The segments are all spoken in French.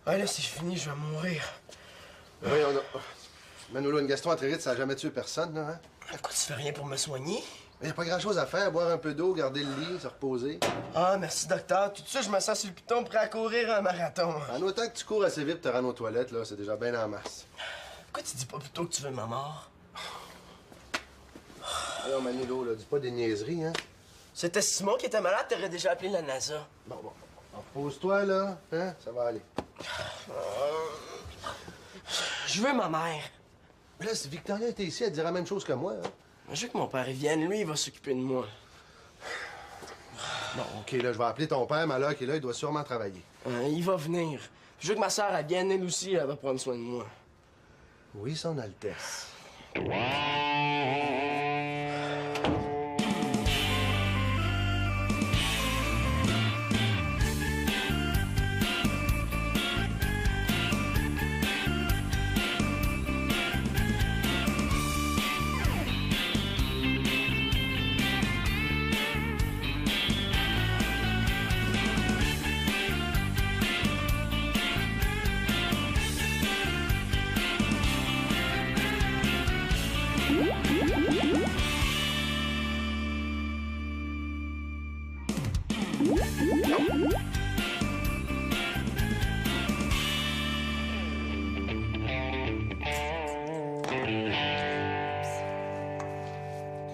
Ah là, c'est fini, je vais mourir. Oui, on a... Manolo, une gastro-entérite, ça n'a jamais tué personne, là, hein? Pourquoi tu fais rien pour me soigner? Il n'y a pas grand-chose à faire, boire un peu d'eau, garder le lit, se reposer. Ah, merci, docteur. Tout ça, je me sens sur le piton prêt à courir un marathon. En autant que tu cours assez vite pour te rendre aux toilettes, là, c'est déjà bien en masse. Pourquoi tu dis pas plutôt que tu veux ma mort? Alors, Manolo, là, dis pas des niaiseries, hein? C'était Simon qui était malade, t'aurais déjà appelé la NASA. Bon. Repose-toi, là, hein? Ça va aller. Je veux ma mère. Mais là, si Victoria était ici, elle dirait la même chose que moi, hein? Je veux que mon père vienne. Lui, il va s'occuper de moi. Bon, OK, là, je vais appeler ton père, Malheur, qui est là, il doit sûrement travailler. Il va venir. Je veux que ma sœur, elle vienne, elle aussi, elle va prendre soin de moi. Oui, Son Altesse.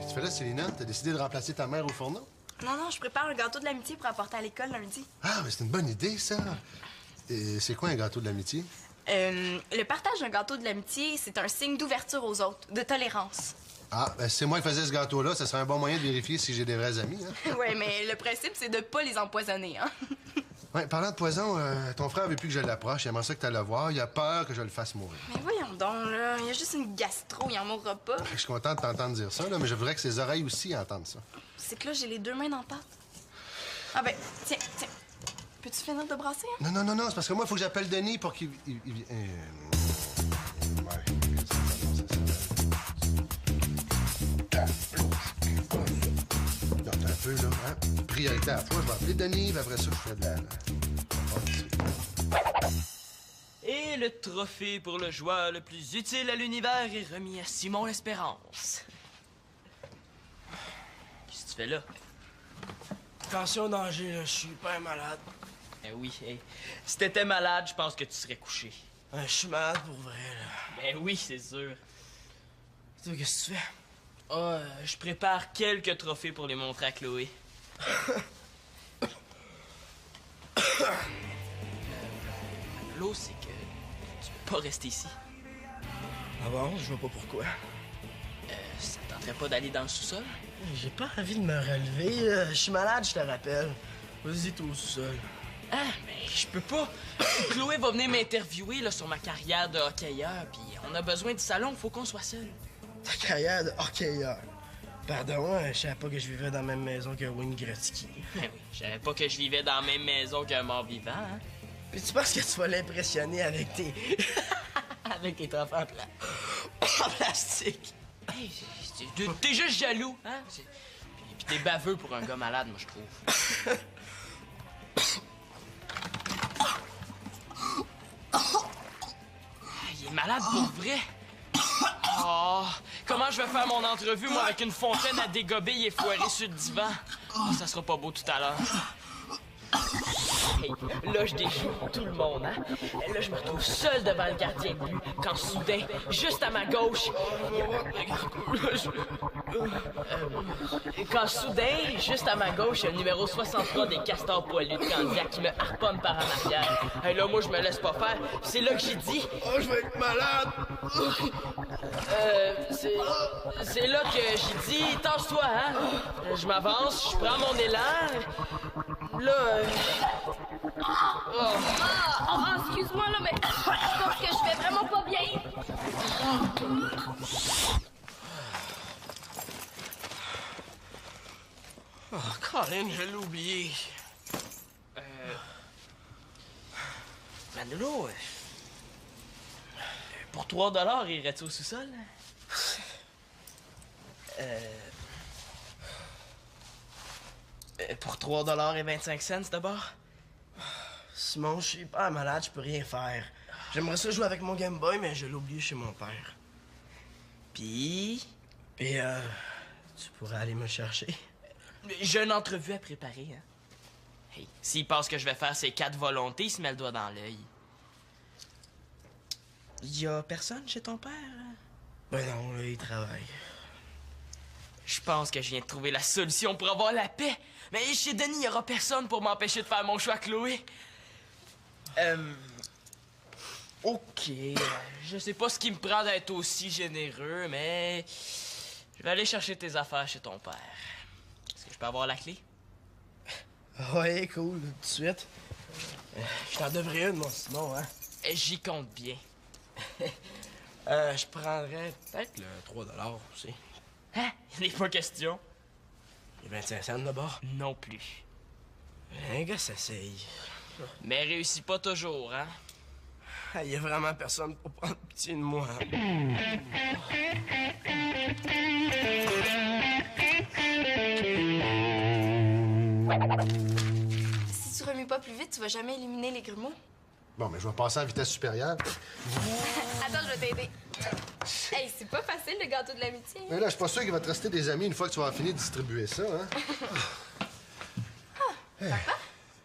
Qu'est-ce que tu fais là, Célina? T'as décidé de remplacer ta mère au fourneau? Non, je prépare un gâteau de l'amitié pour apporter à l'école lundi. Ah, mais c'est une bonne idée, ça. Et c'est quoi un gâteau de l'amitié? Le partage d'un gâteau de l'amitié, c'est un signe d'ouverture aux autres, de tolérance. Ah, ben si c'est moi qui faisais ce gâteau-là, ça serait un bon moyen de vérifier si j'ai des vrais amis, hein? Ouais, mais le principe, c'est de pas les empoisonner, hein? Ouais, parlant de poison, ton frère veut plus que je l'approche. Il aimerait ça que tu le voir. Il a peur que je le fasse mourir. Mais voyons donc, là. Il y a juste une gastro, il en mourra pas. Je suis content de t'entendre dire ça, là, mais je voudrais que ses oreilles aussi entendent ça. C'est que là, j'ai les deux mains dans la pâte. Ah ben, tiens. Peux-tu finir de brasser, hein? Non, c'est parce que moi, il faut que j'appelle Denis pour qu'il... Ouais, non, t'as un peu, là, hein? Priorité à la fois, je vais appeler Denis, puis après ça, je fais de la... Et le trophée pour le joueur le plus utile à l'univers est remis à Simon Espérance. Qu'est-ce que tu fais là? Attention au danger, là. Je suis hyper malade. Ben oui, hey. Si t'étais malade, je pense que tu serais couché. Je suis malade pour vrai, là. Ben oui, c'est sûr. Toi, qu'est-ce que tu fais? Je prépare quelques trophées pour les montrer à Chloé. L'eau, c'est que tu peux pas rester ici. Ah bon? Je vois pas pourquoi. Ça te tenterait pas d'aller dans le sous-sol? J'ai pas envie de me relever, là. Je suis malade, je te rappelle. Vas-y, toi au sous-sol. Ah, mais je peux pas. Chloé va venir m'interviewer là, sur ma carrière de hockeyeur, puis on a besoin du salon, faut qu'on soit seul. Ta carrière de hockeyeur. Pardon, je savais pas que je vivais dans la même maison que Wayne Gretzky. Ben oui, je savais pas que je vivais dans la même maison qu'un mort-vivant, hein? Puis tu penses que tu vas l'impressionner avec tes... avec tes trophées en plastique? Hey, t'es juste jaloux, hein? Puis t'es baveux pour un gars malade, moi, je trouve. Il est malade pour vrai. Oh, comment je vais faire mon entrevue, moi, avec une fontaine à dégober et foirée sur le divan? Oh, ça sera pas beau tout à l'heure. Hey, là, je déjoue tout le monde, hein? Là, je me retrouve seul devant le gardien de but, quand soudain, juste à ma gauche... Quand soudain, juste à ma gauche, il y a le numéro 63 des Castors Poilus de Candiac qui me harponne par en arrière. Hey, là, moi, je me laisse pas faire. C'est là que j'ai dit... Oh, je vais être malade! C'est là que j'ai dit... Tasse-toi, hein? Je m'avance, je prends mon élan... Là... Excuse-moi, là, mais je pense que je vais vraiment pas bien. Oh, Colin, je l'ai oublié. Manolo, pour 3 $, irais-tu au sous-sol? Pour 3 $ et 25 cents d'abord? Simon, je suis pas malade, je peux rien faire. J'aimerais ça jouer avec mon Game Boy, mais je l'ai oublié chez mon père. Puis... Et tu pourrais aller me chercher? J'ai une entrevue à préparer, hein. Hey, s'il pense que je vais faire ses 4 volontés, il se met le doigt dans l'œil. Y a personne chez ton père? Ben non, là, il travaille. Je pense que je viens de trouver la solution pour avoir la paix. Mais chez Denis, il y aura personne pour m'empêcher de faire mon choix, Chloé. OK. Je sais pas ce qui me prend d'être aussi généreux, mais... Je vais aller chercher tes affaires chez ton père. Est-ce que je peux avoir la clé? Ouais, cool, tout de suite. Je t'en devrais une, mon Simon, hein? J'y compte bien. Je prendrais peut-être le 3 aussi. Hein? Il n'est pas question. Les 25 cents de bord. Non plus. Un gars s'essaye. Mais réussit pas toujours, hein? Il y a vraiment personne pour prendre pitié de moi. Si tu remues pas plus vite, tu vas jamais éliminer les grumeaux. Bon, mais je vais passer en vitesse supérieure. Attends, je vais t'aider. Hey, c'est pas facile, le gâteau de l'amitié. Mais là, je suis pas sûr qu'il va te rester des amis une fois que tu vas finir de distribuer ça, hein? Papa,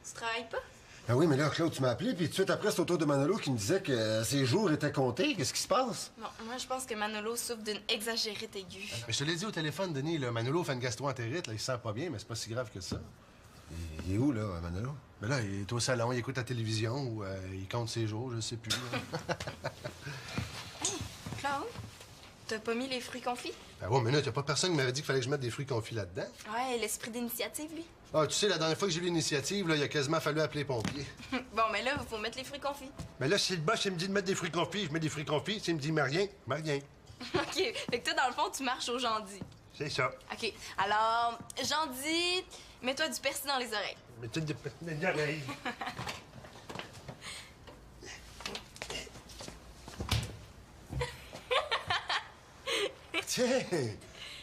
tu travailles pas? Ah oui, mais là, Claude, tu m'as appelé, puis tout de suite après, c'est au tour de Manolo qui me disait que ses jours étaient comptés. Qu'est-ce qui se passe? Bon, moi, je pense que Manolo souffre d'une exagérite aiguë. Mais je te l'ai dit au téléphone, Denis, là, Manolo fait une gastro-entérite, là, il se sent pas bien, mais c'est pas si grave que ça. Il est où, là, Manolo? Ben là, il est au salon, il écoute la télévision, ou il compte ses jours, je sais plus. Hey, Claude, t'as pas mis les fruits confits? Ben ouais, mais là, y a pas personne qui m'avait dit qu'il fallait que je mette des fruits confits là-dedans. Ouais, l'esprit d'initiative, lui. Ah, tu sais, la dernière fois que j'ai eu l'initiative, là, il a quasiment fallu appeler les pompiers. Bon, mais là, il faut mettre les fruits confits. Mais là, si le boss, il me dit de mettre des fruits confits, je mets des fruits confits. S'il me dit, mais rien, mais rien. OK, fait que toi, dans le fond, tu marches au Jandy. C'est ça. OK, alors, Jandy, mets-toi du persil dans les oreilles. Mais tu des oreilles. Tiens,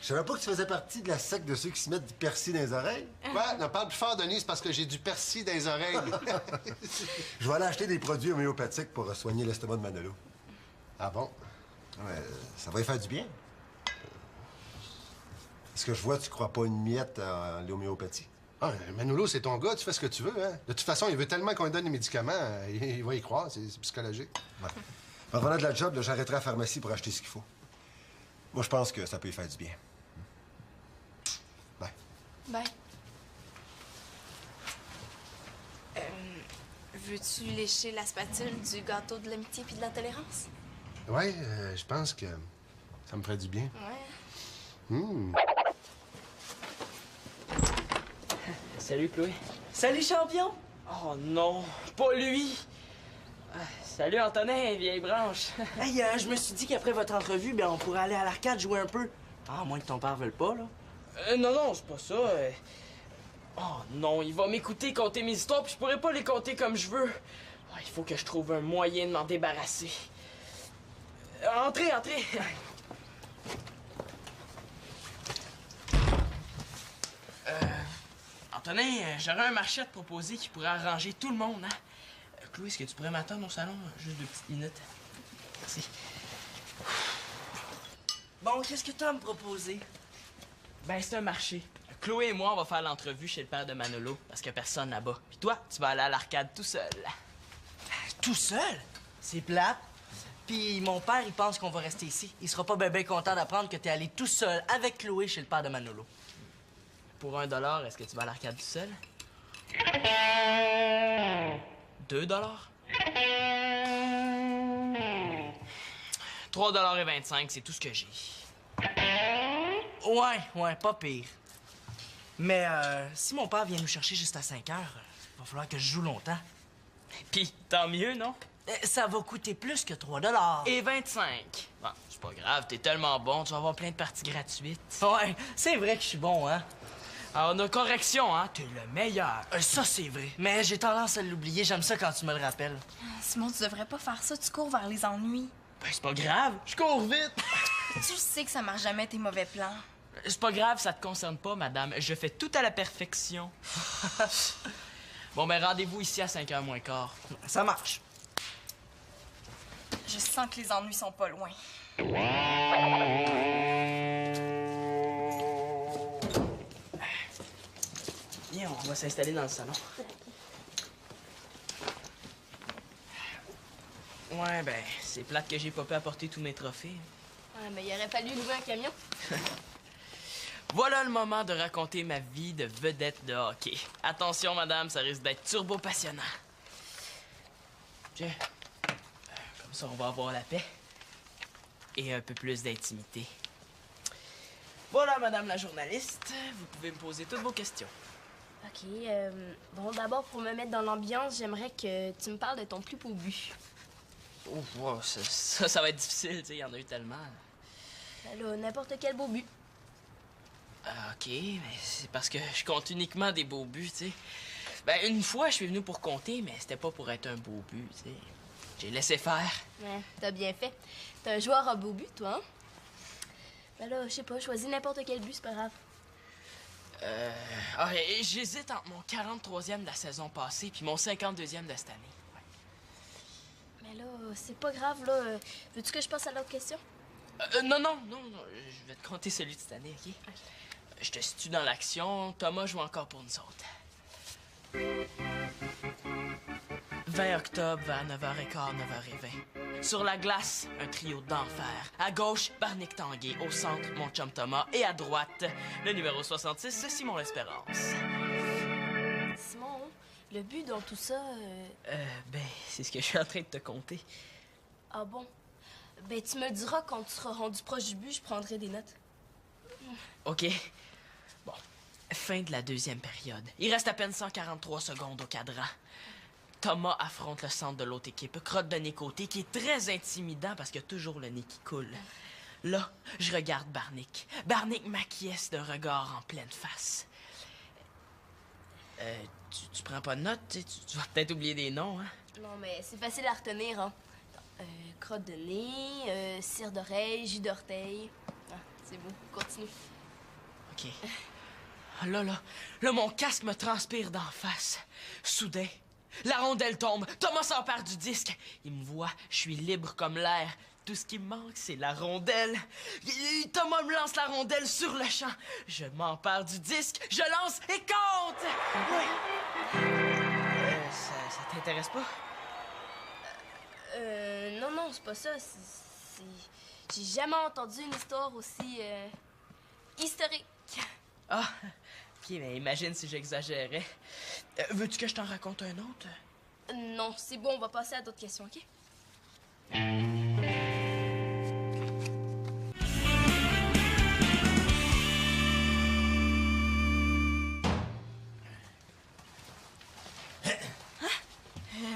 je savais pas que tu faisais partie de la secte de ceux qui se mettent du persil dans les oreilles. Ouais, ne parle plus fort, Denis, c'est parce que j'ai du persil dans les oreilles. Je vais aller acheter des produits homéopathiques pour soigner l'estomac de Manolo. Ah bon? Ouais, ça va lui faire du bien. Est-ce que je vois, tu crois pas une miette à l'homéopathie? Ah, Manolo, c'est ton gars, tu fais ce que tu veux, hein? De toute façon, il veut tellement qu'on lui donne des médicaments, il va y croire, c'est psychologique. Ouais. En revenant de la job, là, j'arrêterai à la pharmacie pour acheter ce qu'il faut. Moi, je pense que ça peut lui faire du bien. Bye. Bye. Veux-tu lécher la spatule du gâteau de l'amitié puis de la tolérance? Ouais, je pense que ça me ferait du bien. Ouais. Salut, Chloé. Salut, champion! Oh non, pas lui! Salut, Antonin, vieille branche. Hey, je me suis dit qu'après votre entrevue, ben, on pourrait aller à l'arcade jouer un peu. Ah, à moins que ton père veuille pas, là. Non, c'est pas ça. Oh non, il va m'écouter conter mes histoires, puis je pourrais pas les conter comme je veux. Ah, il faut que je trouve un moyen de m'en débarrasser. Entrez. Antonin, j'aurais un marché à te proposer qui pourrait arranger tout le monde, hein? Chloé, est-ce que tu pourrais m'attendre au salon? Juste 2 petites minutes. Merci. Bon, qu'est-ce que tu as à me proposer? Ben, c'est un marché. Chloé et moi, on va faire l'entrevue chez le père de Manolo, parce qu'il y a personne là-bas. Puis toi, tu vas aller à l'arcade tout seul. Tout seul? C'est plate. Puis mon père, il pense qu'on va rester ici. Il sera pas ben content d'apprendre que t'es allé tout seul avec Chloé chez le père de Manolo. Pour $1, est-ce que tu vas à l'arcade tout seul? 2 $? 3,25 $, c'est tout ce que j'ai. Ouais, pas pire. Mais si mon père vient nous chercher juste à 5 heures, il va falloir que je joue longtemps. Pis, tant mieux, non? Ça va coûter plus que 3 Et 25. Bon, c'est pas grave, t'es tellement bon, tu vas avoir plein de parties gratuites. Ouais, c'est vrai que je suis bon, hein? Alors, nos corrections, hein? T'es le meilleur. Ça, c'est vrai. Mais j'ai tendance à l'oublier. J'aime ça quand tu me le rappelles. Simon, tu devrais pas faire ça. Tu cours vers les ennuis. Ben, c'est pas grave, je cours vite. Tu sais que ça marche jamais tes mauvais plans. C'est pas grave, ça te concerne pas, madame. Je fais tout à la perfection. Bon, ben rendez-vous ici à 5h moins quart. Ça marche. Je sens que les ennuis sont pas loin. Viens, on va s'installer dans le salon. Ouais, ben, c'est plate que j'ai pas pu apporter tous mes trophées. Ouais, mais il aurait fallu louer un camion. Voilà le moment de raconter ma vie de vedette de hockey. Attention, madame, ça risque d'être turbo passionnant. Tiens, comme ça, on va avoir la paix. Et un peu plus d'intimité. Voilà, madame la journaliste, vous pouvez me poser toutes vos questions. OK. Bon, d'abord, pour me mettre dans l'ambiance, j'aimerais que tu me parles de ton plus beau but. Oh, wow, ça va être difficile, tu sais, il y en a eu tellement. Ben là, n'importe quel beau but. OK, mais c'est parce que je compte uniquement des beaux buts, tu sais. Ben, une fois, je suis venu pour compter, mais c'était pas pour être un beau but, tu sais. J'ai laissé faire. Ouais, t'as bien fait. T'es un joueur à beau but, toi, hein? Ben là, je sais pas, choisis n'importe quel but, c'est pas grave. J'hésite entre mon 43e de la saison passée puis mon 52e de cette année. Mais là, c'est pas grave, là. Veux-tu que je passe à l'autre question? Non, je vais te compter celui de cette année, OK? Je te situe dans l'action. Thomas joue encore pour nous autres. 20 octobre vers 9h15, 9h20. Sur la glace, un trio d'enfer. À gauche, Barnick Tanguay. Au centre, mon chum Thomas. Et à droite, le numéro 66, Simon L'Espérance. Simon, le but dans tout ça... Ben, c'est ce que je suis en train de te compter. Ah bon? Ben, tu me le diras quand tu seras rendu proche du but, je prendrai des notes. OK. Bon, fin de la deuxième période. Il reste à peine 143 secondes au cadran. Thomas affronte le centre de l'autre équipe, crotte de nez côté, qui est très intimidant parce qu'il y a toujours le nez qui coule. Là, je regarde Barnick. Barnick m'acquiesce d'un regard en pleine face. Tu prends pas de notes? Tu vas peut-être oublier des noms, hein? Non, mais c'est facile à retenir, hein. Crotte de nez, cire d'oreille, jus d'orteil. Ah, c'est beau. Continue. OK. Là, mon casque me transpire d'en face. Soudain, la rondelle tombe. Thomas s'empare du disque. Il me voit, je suis libre comme l'air. Tout ce qui me manque, c'est la rondelle. Thomas me lance la rondelle sur le champ. Je m'empare du disque, je lance et compte! Oui. Ça t'intéresse pas? Non, c'est pas ça. J'ai jamais entendu une histoire aussi historique. Ah, OK, mais imagine si j'exagérais. Veux-tu que je t'en raconte un autre? Non, c'est bon, on va passer à d'autres questions, OK?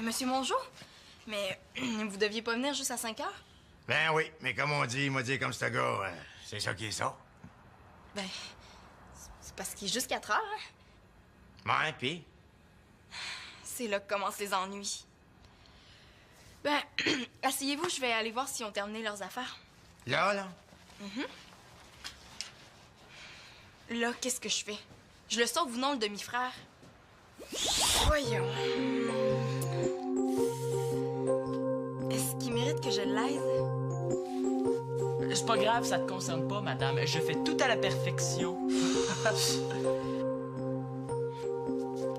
Monsieur Mongeau? Mais vous deviez pas venir juste à 5 heures? Ben oui, mais comme on dit, moi dire comme ce gars, c'est ça qui est ça. Ben, c'est parce qu'il est juste 4 heures, hein? Ouais, pis? C'est là que commencent les ennuis. Ben, asseyez-vous, je vais aller voir s'ils ont terminé leurs affaires. Là? Là, qu'est-ce que je fais? Je le sauve ou non, le demi-frère? Voyons. Est-ce qu'il mérite que je l'aide? C'est pas grave, ça te concerne pas, madame. Je fais tout à la perfection.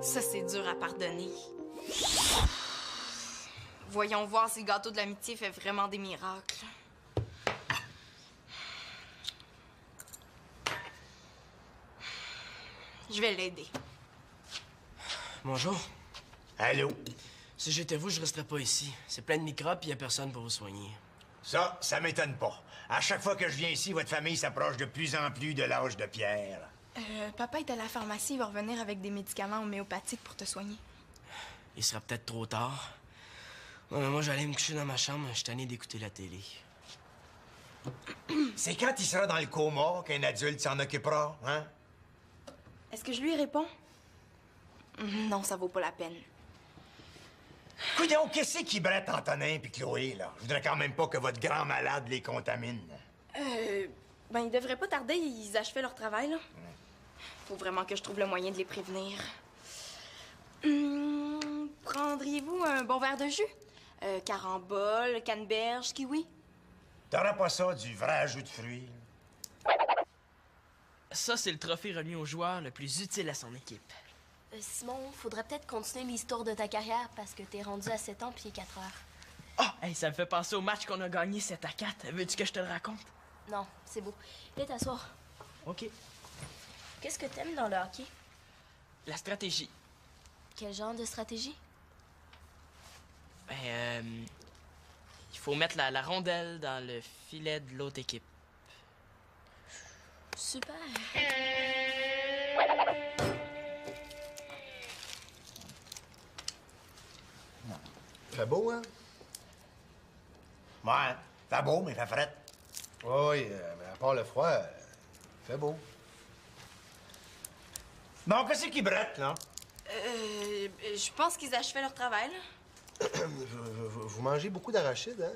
Ça, c'est dur à pardonner. Voyons voir si le gâteau de l'amitié fait vraiment des miracles. Je vais l'aider. Bonjour. Allô? Si j'étais vous, je resterais pas ici. C'est plein de microbes et y a personne pour vous soigner. Ça m'étonne pas. À chaque fois que je viens ici, votre famille s'approche de plus en plus de l'âge de pierre. Papa est à la pharmacie, il va revenir avec des médicaments homéopathiques pour te soigner. Il sera peut-être trop tard. Ouais, mais moi, j'allais me coucher dans ma chambre. Je suis tanné d'écouter la télé. C'est quand il sera dans le coma qu'un adulte s'en occupera, hein? Est-ce que je lui réponds? Non, ça vaut pas la peine. Coudonc, qu'est-ce qui brette Antonin puis Chloé, là? Je voudrais quand même pas que votre grand malade les contamine. Ben, ils devraient pas tarder, ils achevaient leur travail, là. Faut vraiment que je trouve le moyen de les prévenir. Prendriez-vous un bon verre de jus? Carambole, canneberge, kiwi? T'auras pas ça, du vrai jus de fruits? Ça, c'est le trophée remis au joueur le plus utile à son équipe. Simon, faudrait peut-être continuer l'histoire de ta carrière parce que t'es rendu à 7 ans puis 4 heures. Ah! Hey, ça me fait penser au match qu'on a gagné 7-4. Veux-tu que je te le raconte? Non, c'est beau. Viens t'asseoir. OK. Qu'est-ce que t'aimes dans le hockey? La stratégie. Quel genre de stratégie? Ben, il faut mettre la rondelle dans le filet de l'autre équipe. Super. Fait beau, hein? Ouais, fait beau, mais fait fret. Oui, mais à part le froid, fait beau. Bon, qu'est-ce qui brette, là? Je pense qu'ils achevaient leur travail, là. Vous mangez beaucoup d'arachides, hein?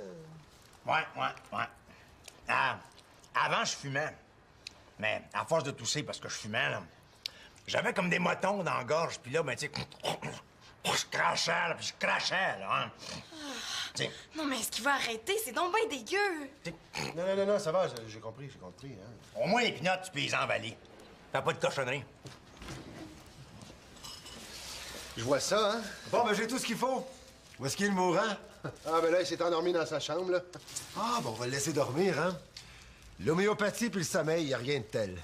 Ouais. Ah, avant, je fumais. Mais à force de tousser parce que je fumais, là, j'avais comme des motons dans la gorge. Puis là, ben, tu sais, je crachais, là, puis je crachais, là, hein. Tu sais, Non, mais est-ce qu'il va arrêter? C'est donc bien dégueu! Non, ça va, j'ai compris, hein? au moins, les pinottes, tu peux les emballer. Fais pas de cochonnerie. Je vois ça, hein? Bon, ben j'ai tout ce qu'il faut. Où est-ce qu'il est le mourant? Ah, ben là, il s'est endormi dans sa chambre, là. Ah, bon, on va le laisser dormir, hein? L'homéopathie puis le sommeil, y a rien de tel.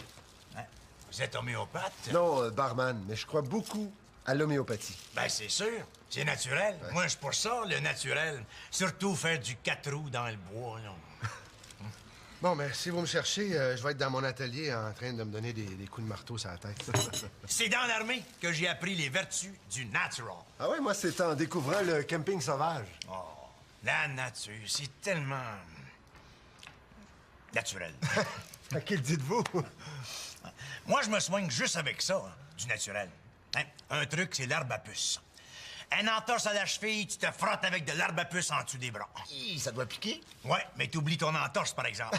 Hein? Vous êtes homéopathe? Non, barman, mais je crois beaucoup à l'homéopathie. Ben, c'est sûr. C'est naturel. Moi, je suis pour ça, le naturel. Surtout faire du 4 roues dans le bois, là. Bon, mais si vous me cherchez, je vais être dans mon atelier en train de me donner des coups de marteau sur la tête. C'est dans l'armée que j'ai appris les vertus du natural. Ah ouais, moi, c'est en découvrant le camping sauvage. Oh, la nature, c'est tellement naturel. À qui le dites-vous? Moi, je me soigne juste avec ça, hein, du naturel. Hein? Un truc, c'est l'herbe à puce. Un entorse à la cheville, tu te frottes avec de l'herbe à puce en dessous des bras. Hi, ça doit piquer. Ouais, mais t'oublies ton entorse, par exemple.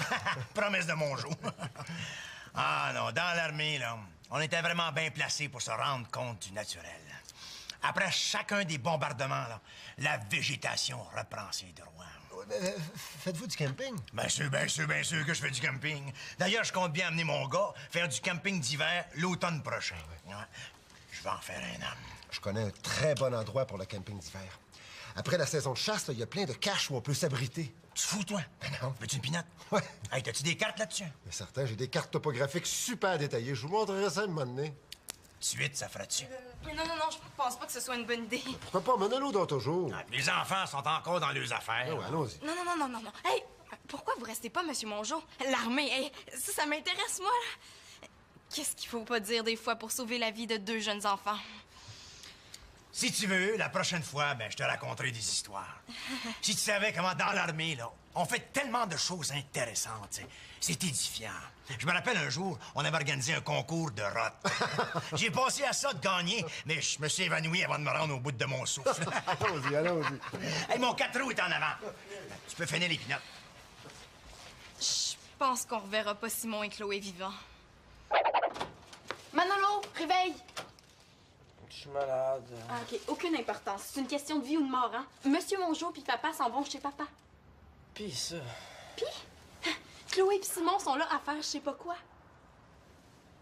Promesse de Mongeau. Ah non, dans l'armée, là, on était vraiment bien placés pour se rendre compte du naturel. Après chacun des bombardements, là, la végétation reprend ses droits. Ouais, mais, faites-vous du camping? Bien sûr que je fais du camping. D'ailleurs, je compte bien amener mon gars faire du camping d'hiver l'automne prochain. Ouais. Je vais en faire un an. Je connais un très bon endroit pour le camping d'hiver. Après la saison de chasse, il y a plein de caches où on peut s'abriter. Tu fous, toi? Ben non. Veux-tu une pinotte? Ouais. Hey, t'as-tu des cartes là-dessus? Mais certain, j'ai des cartes topographiques super détaillées. Je vous montrerai ça un moment donné. Suite, ça fera-tu? Non, je pense pas que ce soit une bonne idée. Pourquoi pas? Menez-le dans toujours. Ah, les enfants sont encore dans leurs affaires. Ah ouais, allons-y. Non. Hey, pourquoi vous restez pas, Monsieur Mongeau? L'armée, hey, ça m'intéresse, moi, là. Qu'est-ce qu'il faut pas dire des fois pour sauver la vie de 2 jeunes enfants? Si tu veux, la prochaine fois, ben, je te raconterai des histoires. Si tu savais comment, dans l'armée, là, on fait tellement de choses intéressantes, tu sais. C'est édifiant. Je me rappelle un jour, on avait organisé un concours de rotte. J'ai pensé à ça de gagner, mais je me suis évanoui avant de me rendre au bout de mon souffle. Allons-y. Hey, mon 4 roues est en avant. Tu peux finir les pinottes. Je pense qu'on reverra pas Simon et Chloé vivants. Manolo, réveille! Je suis malade. Ah, OK, aucune importance. C'est une question de vie ou de mort, hein? Monsieur Mongeau puis papa s'en vont chez papa. Pis ça. Chloé et Simon sont là à faire je sais pas quoi.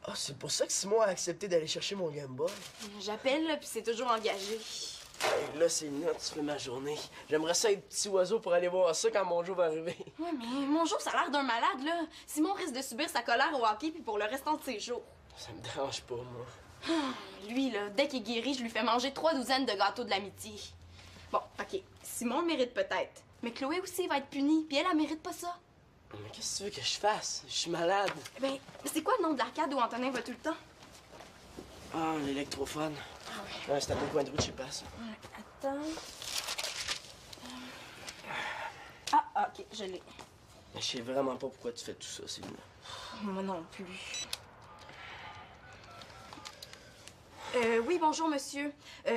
Ah, c'est pour ça que Simon a accepté d'aller chercher mon Game Boy. J'appelle, là, puis c'est toujours engagé. Hey, là, c'est une tu fais ma journée. J'aimerais ça être petit oiseau pour aller voir ça quand mon jour va arriver. Ouais, mais Mongeau, ça a l'air d'un malade, là. Simon risque de subir sa colère au hockey puis pour le restant de ses jours. Ça me dérange pas, moi. Lui, là, dès qu'il est guéri, je lui fais manger 3 douzaines de gâteaux de l'amitié. Bon, OK, Simon le mérite peut-être. Mais Chloé aussi va être punie, puis elle mérite pas ça. Mais qu'est-ce que tu veux que je fasse? Je suis malade. Ben, c'est quoi le nom de l'arcade où Antonin va tout le temps? Ah, l'électrophone. Ah ouais. Ouais, c'est à peu coin de rue, je sais pas ça. Attends. Ah, OK, je l'ai. Mais je sais vraiment pas pourquoi tu fais tout ça, Sylvie. Moi non plus. Oui, bonjour, monsieur.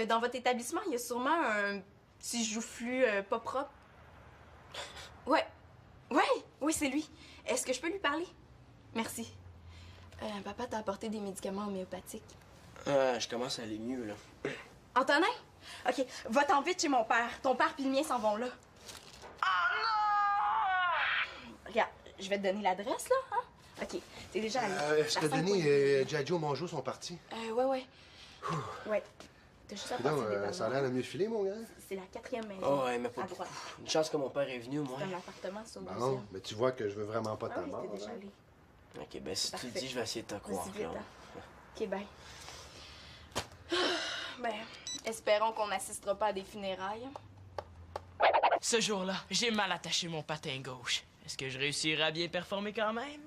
Dans votre établissement, il y a sûrement un petit joufflu pas propre. Oui, c'est lui. Est-ce que je peux lui parler? Merci. Papa t'a apporté des médicaments homéopathiques. Je commence à aller mieux, là. Antonin? OK, va-t'en vite chez mon père. Ton père puis le mien s'en vont là. Regarde, je vais te donner l'adresse, là, hein? OK, c'est déjà la Est-ce que la Denis 5.2. et Giaggio Mongeau sont partis? Ouais. Ouais. T'as juste à Non, partir des ça a l'air de mieux filer, mon gars. C'est la 4e maison. Oh, ouais, mais pas à beaucoup. droite. Une chance que mon père est venu, au moins. C'est un appartement sur le Bon, deuxième. mais tu vois que je veux vraiment pas de Ah ta oui, mort. t'es déjà hein. allé. OK, ben si tu le Parfait. dis, je vais essayer de te croire, Vas-y vite, Claude. hein. OK, bye. Ben, espérons qu'on n'assistera pas à des funérailles. Ce jour-là, j'ai mal attaché mon patin gauche. Est-ce que je réussirai à bien performer quand même?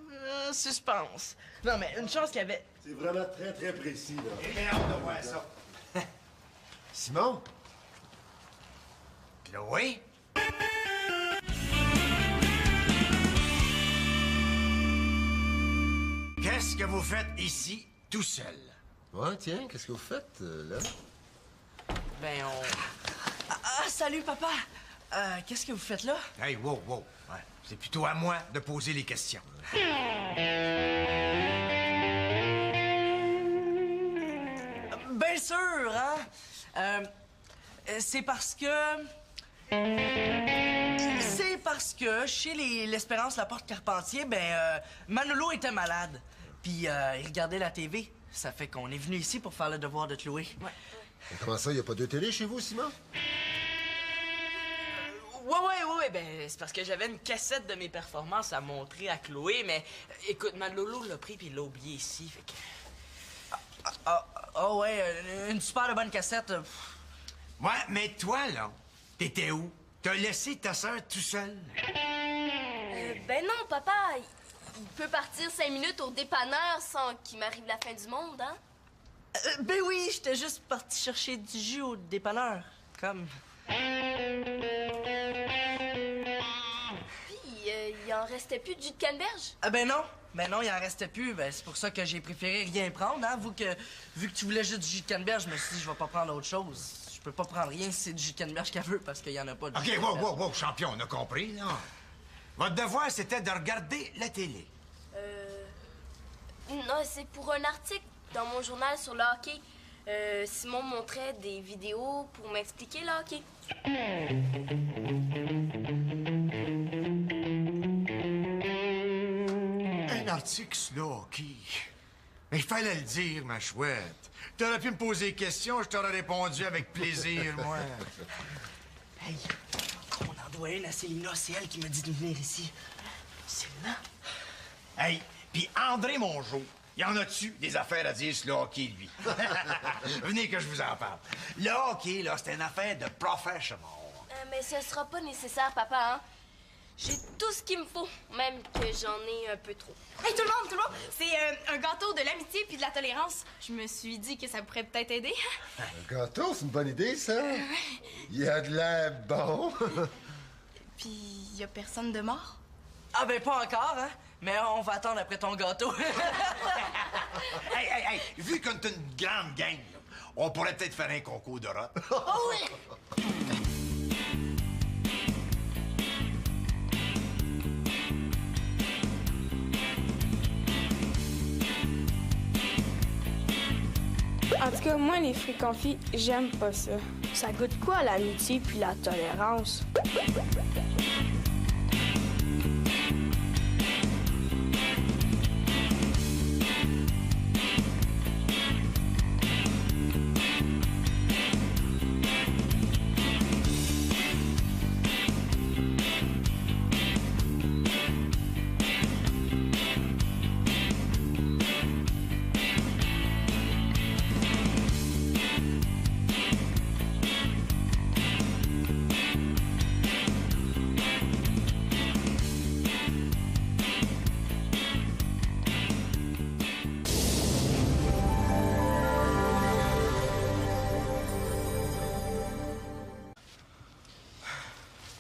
Suspense. Non, mais une chance qu'il y avait... C'est vraiment très, très précis, là. J'ai bien hâte de voir ça. Simon? Chloé? Qu'est-ce que vous faites ici, tout seul? Ouais, tiens, qu'est-ce que vous faites, là? Ben, on... salut, papa! Qu'est-ce que vous faites là? Hey, wow. Ouais, c'est plutôt à moi de poser les questions. Bien sûr, hein? C'est parce que... C'est parce que chez l'Espérance Laporte Carpentier, Manolo était malade. Puis il regardait la TV. Ça fait qu'on est venu ici pour faire le devoir de Chloé. Mais comment ça, il n'y a pas de télé chez vous, Simon? Ouais, ben, c'est parce que j'avais une cassette de mes performances à montrer à Chloé, mais écoute, Manolo l'a pris puis il l'a oublié ici, fait que... Ouais, une super de bonne cassette. Ouais, mais toi, là, t'étais où? T'as laissé ta sœur tout seul? Ben non, papa, il peut partir 5 minutes au dépanneur sans qu'il m'arrive la fin du monde, hein? Ben oui, j'étais juste parti chercher du jus au dépanneur. Comme... Puis, il en restait plus de jus de canneberge? Ben non, il en restait plus. Ben, c'est pour ça que j'ai préféré rien prendre, hein. Vu que tu voulais juste du jus de canneberge, je me suis dit, je vais pas prendre autre chose. Je peux pas prendre rien si c'est du jus de canneberge qu'elle veut, parce qu'il y en a pas de OK, jus de wow, canneberge. wow, champion, on a compris, là. Votre devoir, c'était de regarder la télé. Non, c'est pour un article dans mon journal sur le hockey. Simon montrait des vidéos pour m'expliquer le hockey. Un article sur le hockey. Mais il fallait le dire, ma chouette. T'aurais pu me poser des questions, je t'aurais répondu avec plaisir, moi. Hey, on en doit une à Célina, c'est elle qui m'a dit de venir ici. Célina? Hey, puis André Mongeau, y en a-tu des affaires à dire sur le hockey, lui? Venez que je vous en parle. Le hockey, là, c'est une affaire de professional. Mais ce sera pas nécessaire, papa, hein? J'ai tout ce qu'il me faut, même que j'en ai un peu trop. Hey, tout le monde! C'est un gâteau de l'amitié puis de la tolérance. Je me suis dit que ça pourrait peut-être aider. Un gâteau, c'est une bonne idée, ça. Il y a de l'air bon. Puis, y a personne de mort? Ah ben pas encore, hein? Mais on va attendre après ton gâteau. Hey, vu qu'on est une grande gang, là, on pourrait peut-être faire un concours de rap. Oh oui! En tout cas, moi, les fruits confits, j'aime pas ça. Ça goûte quoi, l'amitié puis la tolérance?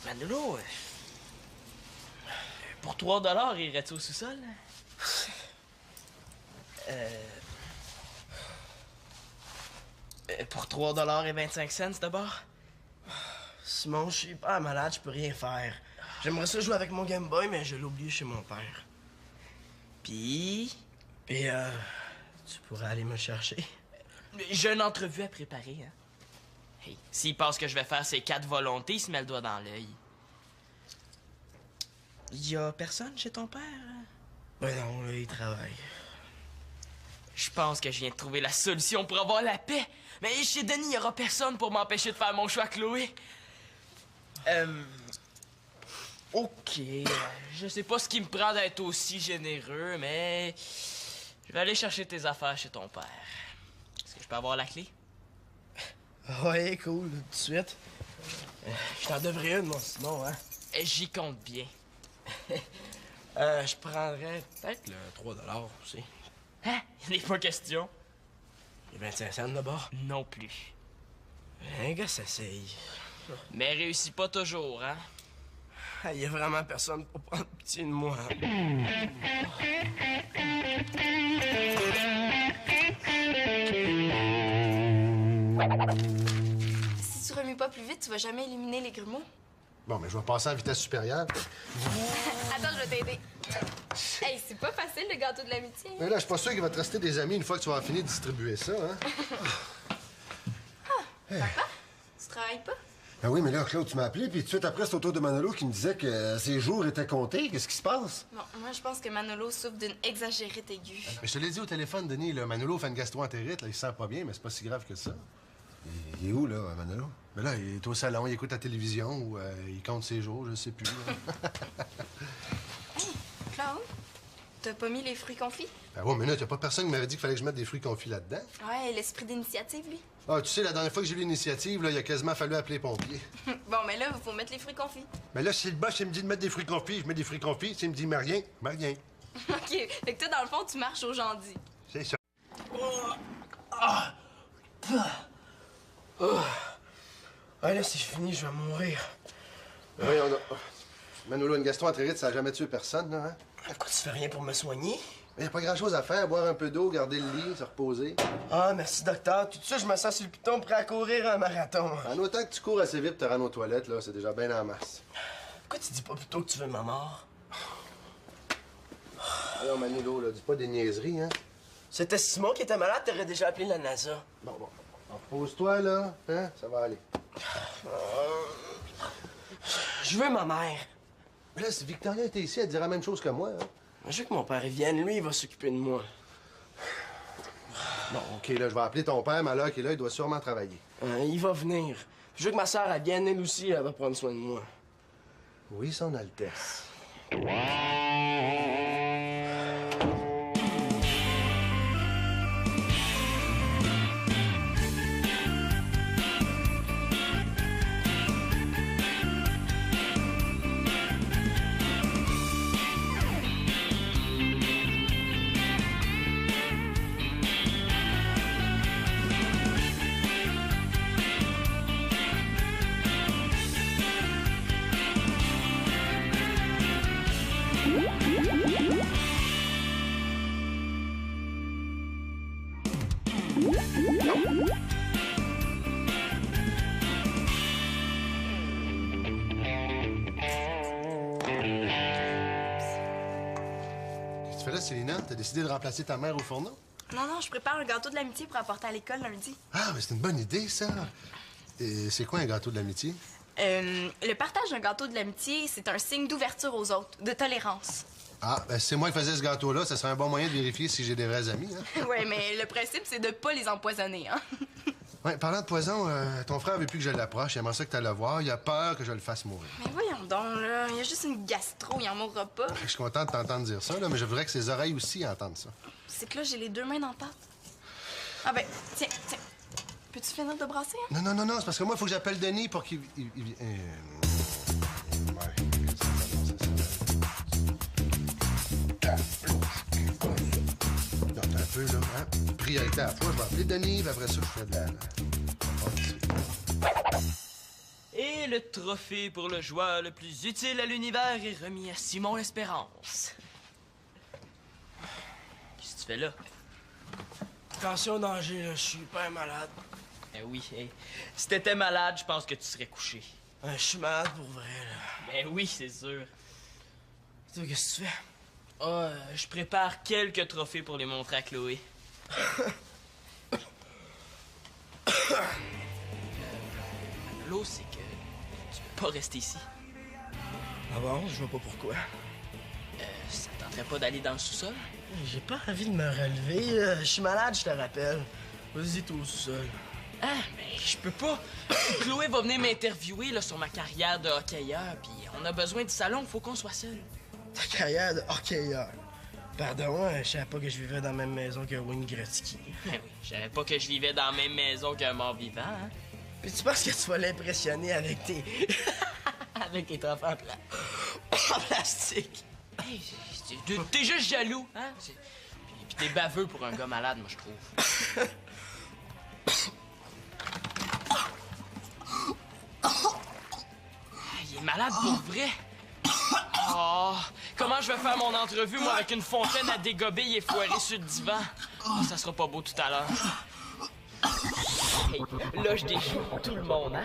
Manolo, pour 3 $, irais-tu au sous-sol? Pour 3,25 $ d'abord? Simon, je suis pas malade, je peux rien faire. J'aimerais ça jouer avec mon Game Boy, mais je l'ai oublié chez mon père. Puis... Et, tu pourrais aller me chercher? J'ai une entrevue à préparer, hein? Hey, s'il pense que je vais faire ses 4 volontés, il se met le doigt dans l'œil. Y a personne chez ton père? Ben non, là, il travaille. Je pense que je viens de trouver la solution pour avoir la paix. Mais chez Denis, il n'y aura personne pour m'empêcher de faire mon choix, Chloé. OK. Je sais pas ce qui me prend d'être aussi généreux, mais je vais aller chercher tes affaires chez ton père. Est-ce que je peux avoir la clé? Ouais, cool, tout de suite. Je t'en devrais une, moi, sinon, hein? J'y compte bien. Je prendrais peut-être le 3 aussi. Hein? Il n'est pas question. Il y a 25 cents là-bas. Non plus. Un gars s'essaye. Mais réussit pas toujours, hein? Il y a vraiment personne pour prendre pitié de moi. Si tu remues pas plus vite, tu vas jamais éliminer les grumeaux. Bon, mais je vais passer en vitesse supérieure. Attends, je vais t'aider. Hey, c'est pas facile, le gâteau de l'amitié. Mais là, je suis pas sûr qu'il va te rester des amis une fois que tu vas avoir fini de distribuer ça, hein? Papa, tu travailles pas? Ah oui, mais là, Claude, tu m'as appelé, puis tout de suite après, c'est au tour de Manolo qui me disait que ses jours étaient comptés. Qu'est-ce qui se passe? Bon, moi, je pense que Manolo souffre d'une exagérite aiguë. Mais je te l'ai dit au téléphone, Denis, là, Manolo fait une gastro-entérite, là, il se sent pas bien, mais c'est pas si grave que ça. Il est où, là, Manolo? Mais là, il est au salon, il écoute la télévision, ou il compte ses jours, je sais plus. Hey, Claude, t'as pas mis les fruits confits? Ben ouais, mais là, y a pas personne qui m'avait dit qu'il fallait que je mette des fruits confits là-dedans. Ouais, l'esprit d'initiative, lui. Ah, tu sais, la dernière fois que j'ai eu l'initiative, là, il a quasiment fallu appeler les pompiers. Bon, mais là, il faut mettre les fruits confits. Mais là, si le boss, il me dit de mettre des fruits confits, je mets des fruits confits. S'il me dit, mais rien, mais rien. OK, fait que toi, dans le fond, tu marches au jandis. C'est ça. Ouais, là, c'est fini, je vais mourir. Voyons donc. Manolo, une gastro-entérite, ça a jamais tué personne, là, hein? Pourquoi tu fais rien pour me soigner? Il n'y a pas grand-chose à faire, boire un peu d'eau, garder le lit, se reposer. Ah, merci, docteur. Tout ça, je me sens sur le piton prêt à courir un marathon. En autant que tu cours assez vite pour te rendre aux toilettes, là, c'est déjà bien en masse. Pourquoi tu dis pas plutôt que tu veux ma mort? Alors, Manolo, là, dis pas des niaiseries, hein? C'était Simon qui était malade, t'aurais déjà appelé la NASA. Bon. Repose-toi, là, hein? Ça va aller. Je veux ma mère. Mais là, si Victoria était ici, elle dirait la même chose que moi, hein? Je veux que mon père vienne. Lui, il va s'occuper de moi. Bon, OK, là, je vais appeler ton père, mais là, qui est là, il doit sûrement travailler. Il va venir. Je veux que ma soeur, elle vienne, elle aussi, elle va prendre soin de moi. Oui, son Altesse. Qu'est-ce que tu fais là, Célina? T'as décidé de remplacer ta mère au fourneau? Non, je prépare un gâteau de l'amitié pour apporter à l'école lundi. Ah, mais c'est une bonne idée, ça. Et c'est quoi un gâteau de l'amitié? Le partage d'un gâteau de l'amitié, c'est un signe d'ouverture aux autres, de tolérance. Ah, ben si c'est moi qui faisais ce gâteau-là, ça serait un bon moyen de vérifier si j'ai des vrais amis, hein? Ouais, mais le principe, c'est de pas les empoisonner, hein? Ouais, parlant de poison, ton frère veut plus que je l'approche. Il aimerait ça que tu le voir. Il a peur que je le fasse mourir. Mais voyons donc, là. Il y a juste une gastro, il en mourra pas. Je suis content de t'entendre dire ça, là, mais je voudrais que ses oreilles aussi entendent ça. C'est que là, j'ai les 2 mains dans la pâte. Ah ben, tiens. Peux-tu finir de brasser, hein? Non, c'est parce que moi, il faut que j'appelle Denis pour qu'il... Non, un peu, là, hein? Priorité à la fois, je vais appeler Denis, puis après ça, je fais de la... Et le trophée pour le joueur le plus utile à l'univers est remis à Simon L'Espérance. Qu'est-ce que tu fais là? Attention au danger, là. Je suis pas malade. Ben oui, hey. Si t'étais malade, je pense que tu serais couché. Je suis malade pour vrai, là. Ben oui, c'est sûr. Toi, qu'est-ce que tu fais? Je prépare quelques trophées pour les montrer à Chloé. Claude, c'est que tu peux pas rester ici. Ah bon? Je vois pas pourquoi. Ça te tenterait pas d'aller dans le sous-sol? J'ai pas envie de me relever. Je suis malade, je te rappelle. Vas-y, toi au sous-sol. Ah, mais je peux pas. Chloé va venir m'interviewer là, sur ma carrière de hockeyeur, puis on a besoin du salon, faut qu'on soit seul. Ta carrière de hockeyeur. Pardon, je savais pas que je vivrais dans la même maison que Wayne Gretzky. Ben oui, je savais pas que je vivais dans la même maison qu'un mort-vivant, hein? Puis tu penses que tu vas l'impressionner avec tes... avec tes trophées en plastique? Hey, t'es juste jaloux, hein? Puis t'es baveux pour un gars malade, moi, je trouve. Il est malade pour vrai. Oh, comment je vais faire mon entrevue, moi, avec une fontaine à dégober et foirée sur le divan? Oh, ça sera pas beau tout à l'heure. Hey, là, je déjoue tout le monde, hein?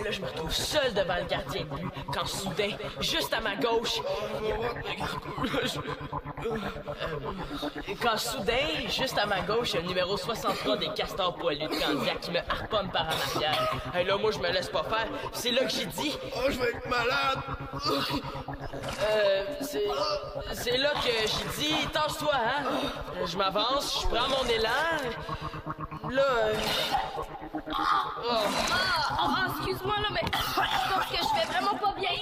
Là, je me retrouve seul devant le gardien de but, quand soudain, juste à ma gauche... Quand soudain, juste à ma gauche, il y a le numéro 63 des Castors Poilus de Candiac qui me harponne par en arrière. Hey, là, moi, je me laisse pas faire. C'est là que j'ai dit... Oh, je vais être malade! C'est là que j'ai dit... Tasse-toi, hein? Je m'avance, je prends mon élan... Là... Excuse-moi, là, mais je pense que je vais vraiment pas bien.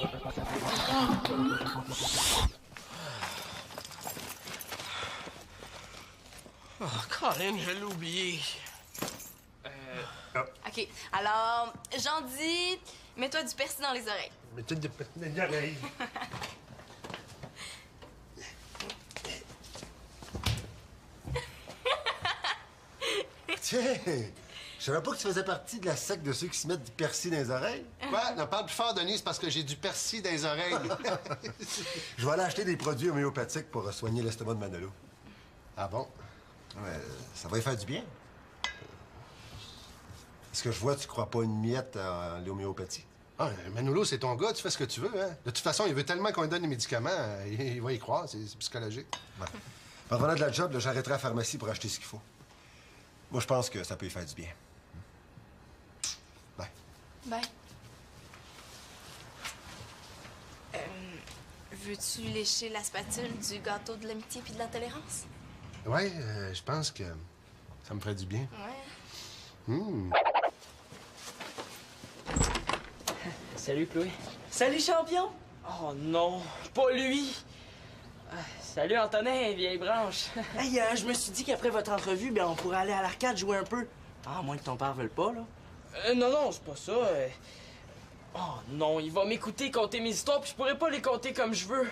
Oh, Colin, je l'ai oublié. OK, alors, j'en dis, mets-toi du persil dans les oreilles. Mais tu de oreilles. Tiens, je savais pas que tu faisais partie de la secte de ceux qui se mettent du persil dans les oreilles. Quoi? Ne parle plus fort, Denis, c'est parce que j'ai du persil dans les oreilles. Je vais aller acheter des produits homéopathiques pour soigner l'estomac de Manolo. Ah bon? Ouais, ça va y faire du bien. Est-ce que je vois, tu crois pas une miette à l'homéopathie? Ah, Manolo, c'est ton gars, tu fais ce que tu veux, hein? De toute façon, il veut tellement qu'on lui donne des médicaments, il va y croire, c'est psychologique. Ouais. En revenant de la job, là, j'arrêterai à la pharmacie pour acheter ce qu'il faut. Moi, je pense que ça peut y faire du bien. Bye. Bye. Veux-tu lécher la spatule du gâteau de l'amitié puis de la tolérance? Ouais, je pense que ça me ferait du bien. Ouais. Salut, Chloé. Salut, champion! Oh non, pas lui! Salut, Antonin, vieille branche. Hey, je me suis dit qu'après votre entrevue, ben, on pourrait aller à l'arcade jouer un peu. Ah, à moins que ton père veuille pas, là. Non, c'est pas ça. Oh non, il va m'écouter conter mes histoires, puis je pourrais pas les conter comme je veux.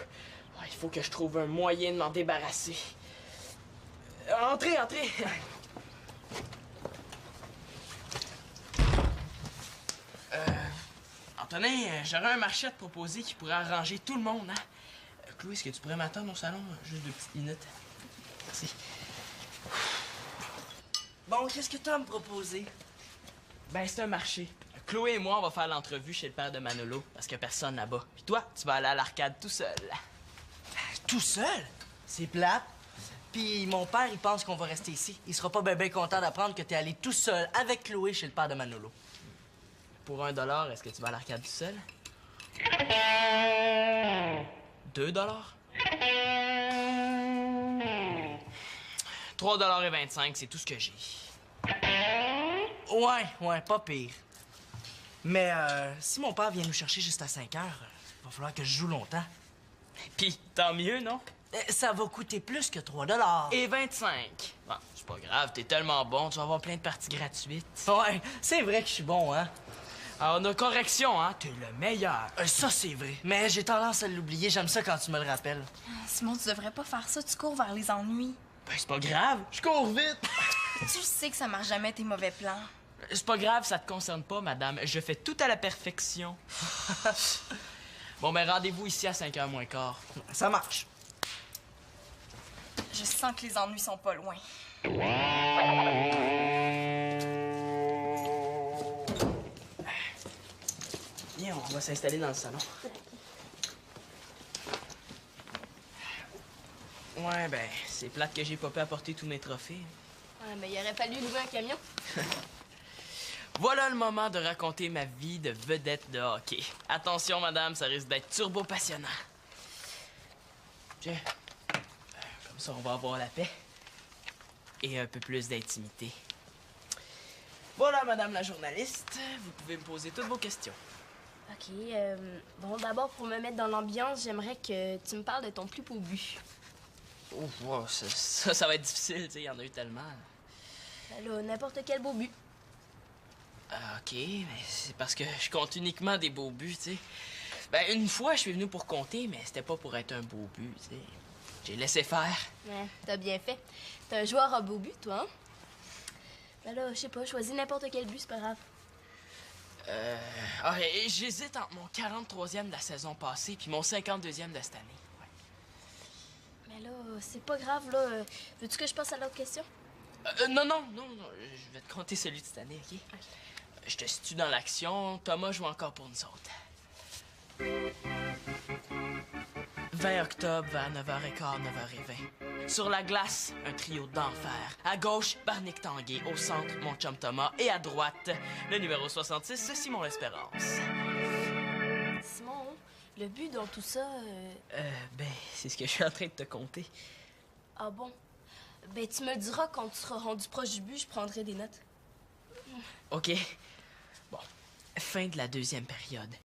Oh, il faut que je trouve un moyen de m'en débarrasser. Entrez. Antonin, j'aurais un marché à te proposer qui pourrait arranger tout le monde, hein? Chloé, est-ce que tu pourrais m'attendre au salon? Juste 2 petites minutes. Merci. Bon, qu'est-ce que t'as à me proposer? Ben, c'est un marché. Chloé et moi, on va faire l'entrevue chez le père de Manolo, parce qu'il y a personne là-bas. Puis toi, tu vas aller à l'arcade tout seul. Tout seul? C'est plate. Puis mon père, il pense qu'on va rester ici. Il sera pas ben content d'apprendre que t'es allé tout seul avec Chloé chez le père de Manolo. Pour $1, est-ce que tu vas à l'arcade tout seul? $2? $3,25, c'est tout ce que j'ai. Ouais, pas pire. Mais si mon père vient nous chercher juste à 5 heures, il va falloir que je joue longtemps. Pis, tant mieux, non? Ça va coûter plus que 3 Et 25. Bon, c'est pas grave, t'es tellement bon, tu vas avoir plein de parties gratuites. Ouais, c'est vrai que je suis bon, hein? Alors, nos corrections, hein? T'es le meilleur. Ça, c'est vrai. Mais j'ai tendance à l'oublier. J'aime ça quand tu me le rappelles. Simon, tu devrais pas faire ça. Tu cours vers les ennuis. Ben, c'est pas grave, je cours vite. Tu sais que ça marche jamais tes mauvais plans. C'est pas grave, ça te concerne pas, madame. Je fais tout à la perfection. Bon, ben, rendez-vous ici à 5h moins quart. Ça marche. Je sens que les ennuis sont pas loin. Viens, on va s'installer dans le salon. Ouais, ben, c'est plate que j'ai pas pu apporter tous mes trophées. Ouais, mais il aurait fallu louer un camion. Voilà le moment de raconter ma vie de vedette de hockey. Attention, madame, ça risque d'être turbo passionnant. Tiens, comme ça, on va avoir la paix. Et un peu plus d'intimité. Voilà, madame la journaliste, vous pouvez me poser toutes vos questions. OK, bon, d'abord, pour me mettre dans l'ambiance, j'aimerais que tu me parles de ton plus beau but. Oh, wow, ça va être difficile, tu sais, il y en a eu tellement. Ben là, n'importe quel beau but. OK, mais c'est parce que je compte uniquement des beaux buts, tu sais. Ben, une fois, je suis venu pour compter, mais c'était pas pour être un beau but, tu sais. J'ai laissé faire. Ouais, t'as bien fait. T'es un joueur à beau but, toi, hein? Ben là, je sais pas, choisis n'importe quel but, c'est pas grave. J'hésite entre mon 43e de la saison passée puis mon 52e de cette année. Mais là, c'est pas grave, là. Veux-tu que je passe à l'autre question? Non, je vais te compter celui de cette année, OK? Je te situe dans l'action. Thomas joue encore pour nous autres. 20 octobre vers 9h15, 9h20. Sur la glace, un trio d'enfer. À gauche, Barnick Tanguay. Au centre, mon chum Thomas. Et à droite, le numéro 66, Simon Espérance. Simon, le but dans tout ça... C'est ce que je suis en train de te compter. Ah bon? Ben, tu me le diras quand tu seras rendu proche du but, je prendrai des notes. OK. Bon, fin de la deuxième période.